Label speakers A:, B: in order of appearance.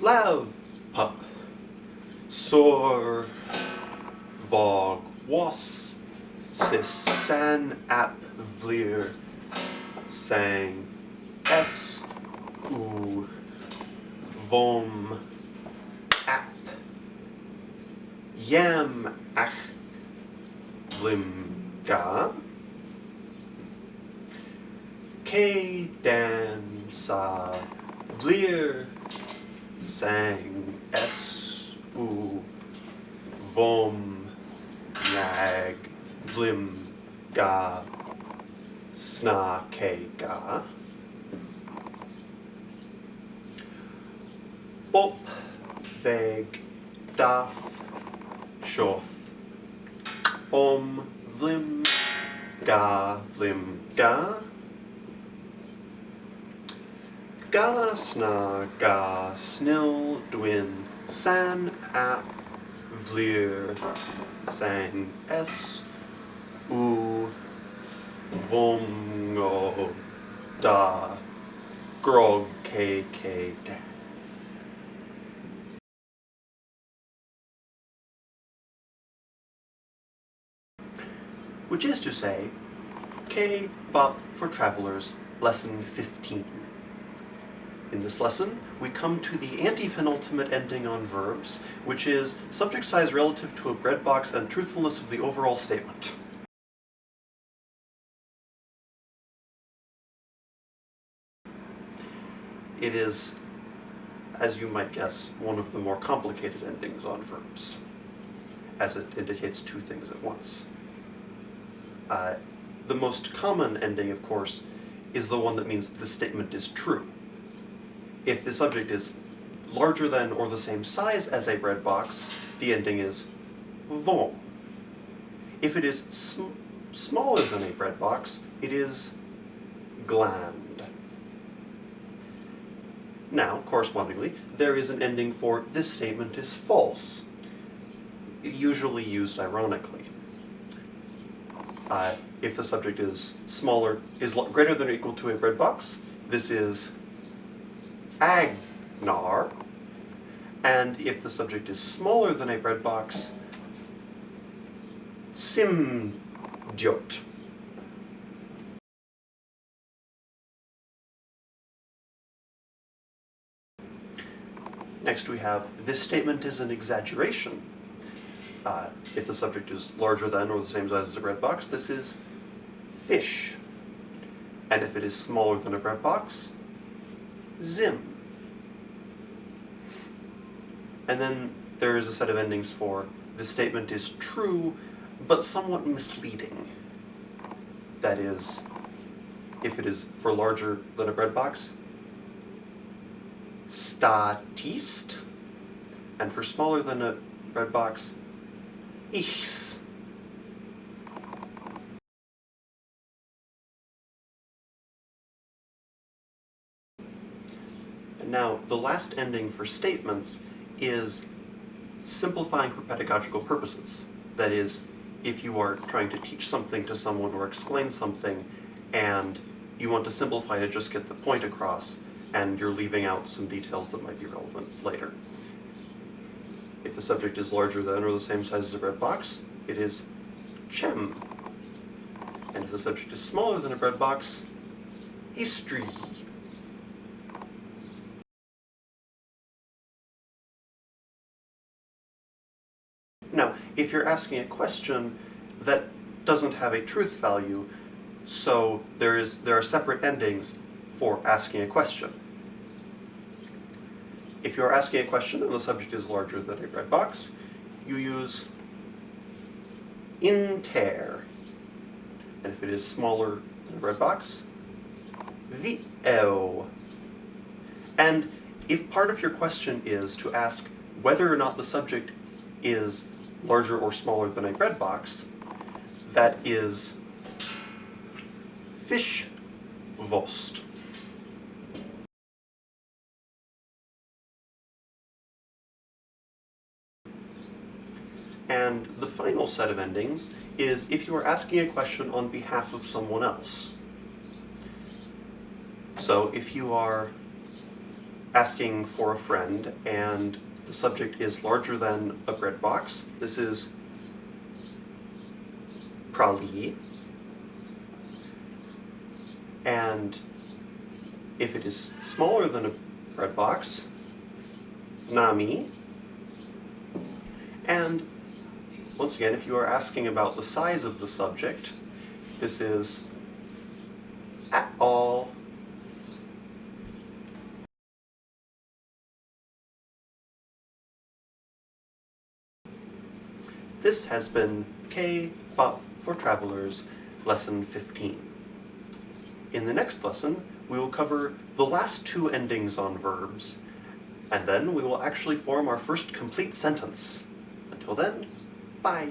A: lav, pup, sor, vog, was, sis, san, ap, vlir, sang, es, u, vom, ap, yam, ach, vlim, ga, ke, dan, sa, vlir, sang, es, u, vom, nag, vlim, ga, sna, ke, ga. Bop, veg, daf, shof, vlim, ga, ga, sna, ga, snil, dwin, san, ap, vlir, sang, es, u, vongo, da, grog, ke, da. Which is to say, K Bop for Travelers, Lesson 15. In this lesson, we come to the anti-penultimate ending on verbs, which is subject size relative to a breadbox and truthfulness of the overall statement. It is, as you might guess, one of the more complicated endings on verbs, as it indicates two things at once. The most common ending, of course, is the one that means the statement is true. If the subject is larger than or the same size as a breadbox, the ending is vom. If it is smaller than a breadbox, it is gland. Now, correspondingly, there is an ending for this statement is false, usually used ironically. If the subject is greater than or equal to a breadbox, this is agnar, and if the subject is smaller than a breadbox, dyot. Next we have, this statement is an exaggeration. If the subject is larger than or the same size as a breadbox, this is fish. And if it is smaller than a breadbox, zim. And then there is a set of endings for, this statement is true, but somewhat misleading. That is, if it is for larger than a breadbox, tist, and for smaller than a breadbox, ichs. And now, the last ending for statements is simplifying for pedagogical purposes. That is, if you are trying to teach something to someone or explain something, and you want to simplify to just get the point across, and you're leaving out some details that might be relevant later. If the subject is larger than or the same size as a breadbox, it is chem. And if the subject is smaller than a breadbox, istri. Now, if you're asking a question that doesn't have a truth value, so there are separate endings for asking a question. If you're asking a question and the subject is larger than a breadbox, you use inter. And if it is smaller than a breadbox, vio. And if part of your question is to ask whether or not the subject is larger or smaller than a breadbox, that is fish vost. And the final set of endings is if you are asking a question on behalf of someone else. So if you are asking for a friend and the subject is larger than a bread box, this is prali. And if it is smaller than a bread box, nami. And once again, if you are asking about the size of the subject, this is at all. This has been K-pop for Travelers, Lesson 15. In the next lesson, we will cover the last two endings on verbs, and then we will actually form our first complete sentence. Until then, bye!